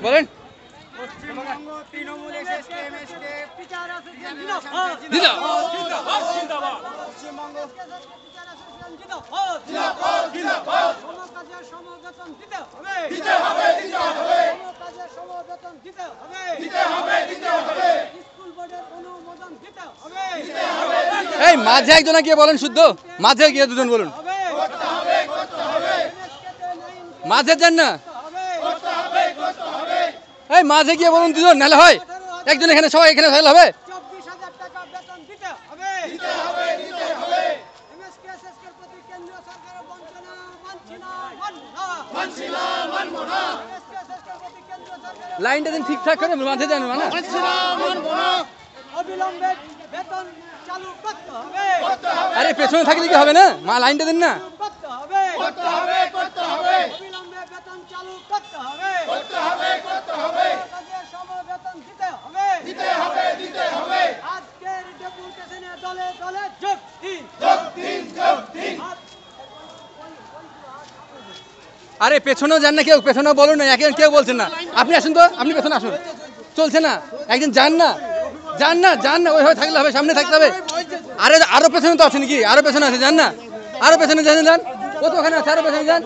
বলেন। পশ্চিমবঙ্গ তৃণমূল এই মাঝে একজনা গিয়ে বলেন, শুদ্ধ মাঝে গিয়ে দুজন বলুন, মাঝে যান না, এই মাঝে গিয়ে বলুন দুজন, নাহলে হয় একজন এখানে, সবাই এখানে থাকলে হবে। 24,000 টাকা বেতন দিতে হবে। এমএসকেএসএসকের প্রতি কেন্দ্রীয় সরকারের বঞ্চনা মানব না। এমএসকেএসএসকের প্রতি কেন্দ্রীয় সরকারের লাইনটা দিন ঠিকঠাক করে, মাঝে যান না, অবিলম্বে বেতন চালু করতে হবে। আরে পেছনে থাকলে কি হবে না, মা লাইনটা দিন না। অবিলম্বে বেতন চালু করতে হবে। কাজের সময় বেতন দিতে হবে। আজকের ডেপুটেশনে দলে দলে যোগ দিন। আরে পেছনেও যান না, কেউ পেছনেও বলুন না, কেউ বলছেন না। আপনি আসুন তো, আপনি পেছনে আসুন, চলছে না, একদিন যান না, ওইভাবে থাকলে হবে, সামনে থাকতে হবে। আরো পেছনে তো আছে নাকি, আরো পেছনে আছে, যান না, আরো পেছনে যান, ও তো ওখানে আছে, আরো পেছনে যান।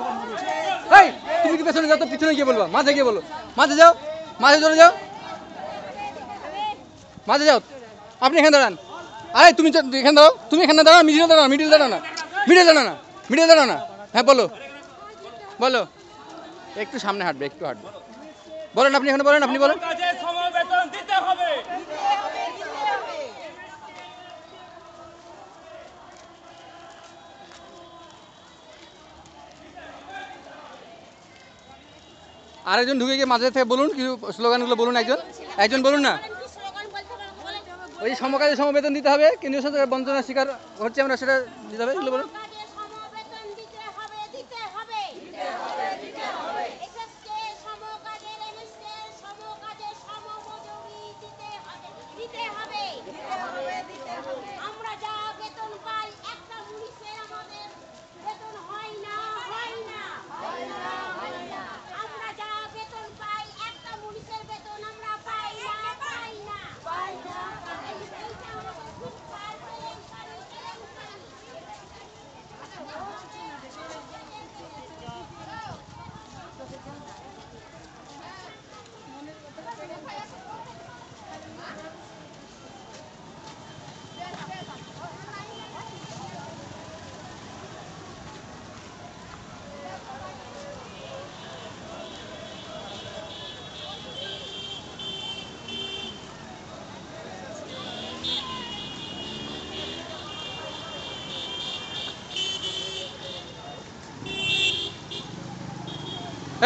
এই তুমি কি পেছনে যাও, তো পিছনে গিয়ে বলবা, মাঝে গিয়ে বলো, মাঝে যাও, মাঝে চলে যাও, মাঝে যাও। আপনি এখানে দাঁড়ান, আরে তুমি এখানে দাঁড়াও, তুমি এখানে দাঁড়াও, মিডিল দাঁড়াও না। হ্যাঁ বলো, একটু সামনে হাঁটবে, বলেন আপনি এখানে বলেন, আপনি বলেন। আরেকজন ঢুকে গিয়ে মাঝে থেকে বলুন, কিছু স্লোগানগুলো বলুন, একজন বলুন না। ওই সমকাজে সমবেতন দিতে হবে, কেন্দ্রীয় সরকারের বঞ্চনার শিকার হচ্ছে আমরা, সেটা দিতে হবে, এগুলো বলুন।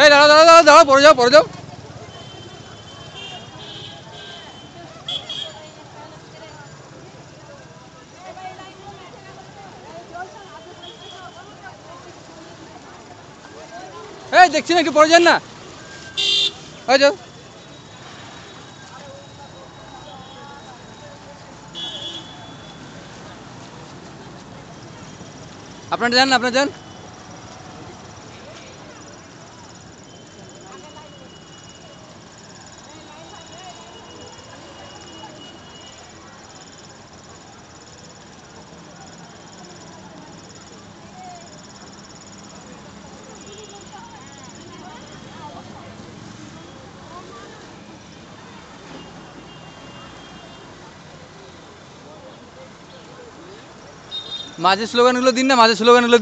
এই দাঁড়াও, পড়ে যাও। এই দেখছি না, একটু পড়ে যান না, হয়ে যাও। আপনারা যান। মাঝে স্লোগানগুলো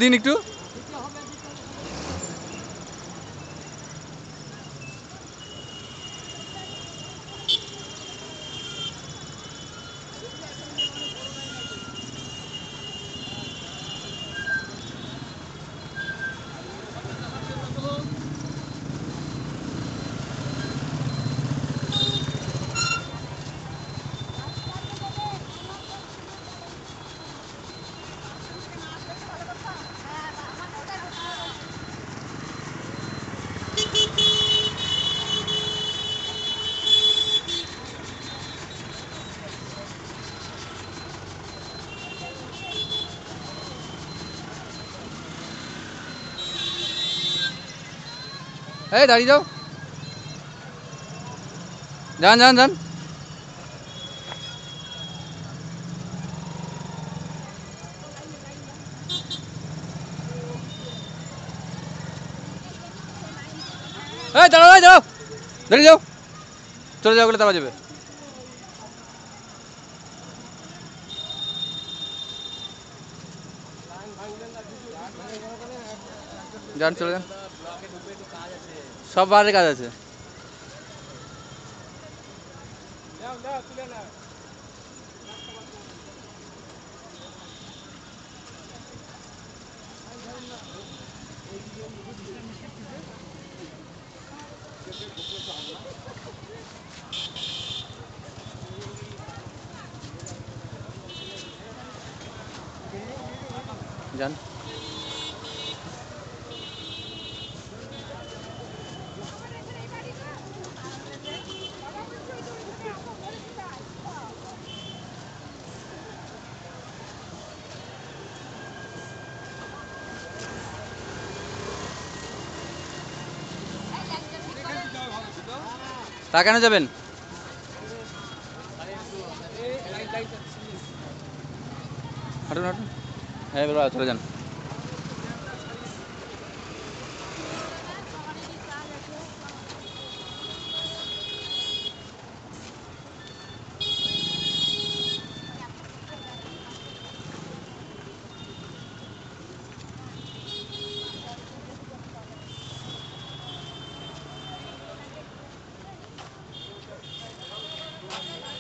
দিন একটু। এই দাঁড়িয়ে যাও, যান যান যান। এই দাঁড়াও, এই দাঁড়াও, দাঁড়িয়ে যাও, চলে যাও, গেলে তারা যাবে। যান, চলে যান, সব বারে কাজ আছে। যান। তা কেন যাবেন? হাঁটুন হাঁটুন, হ্যাঁ এবার চলে যান।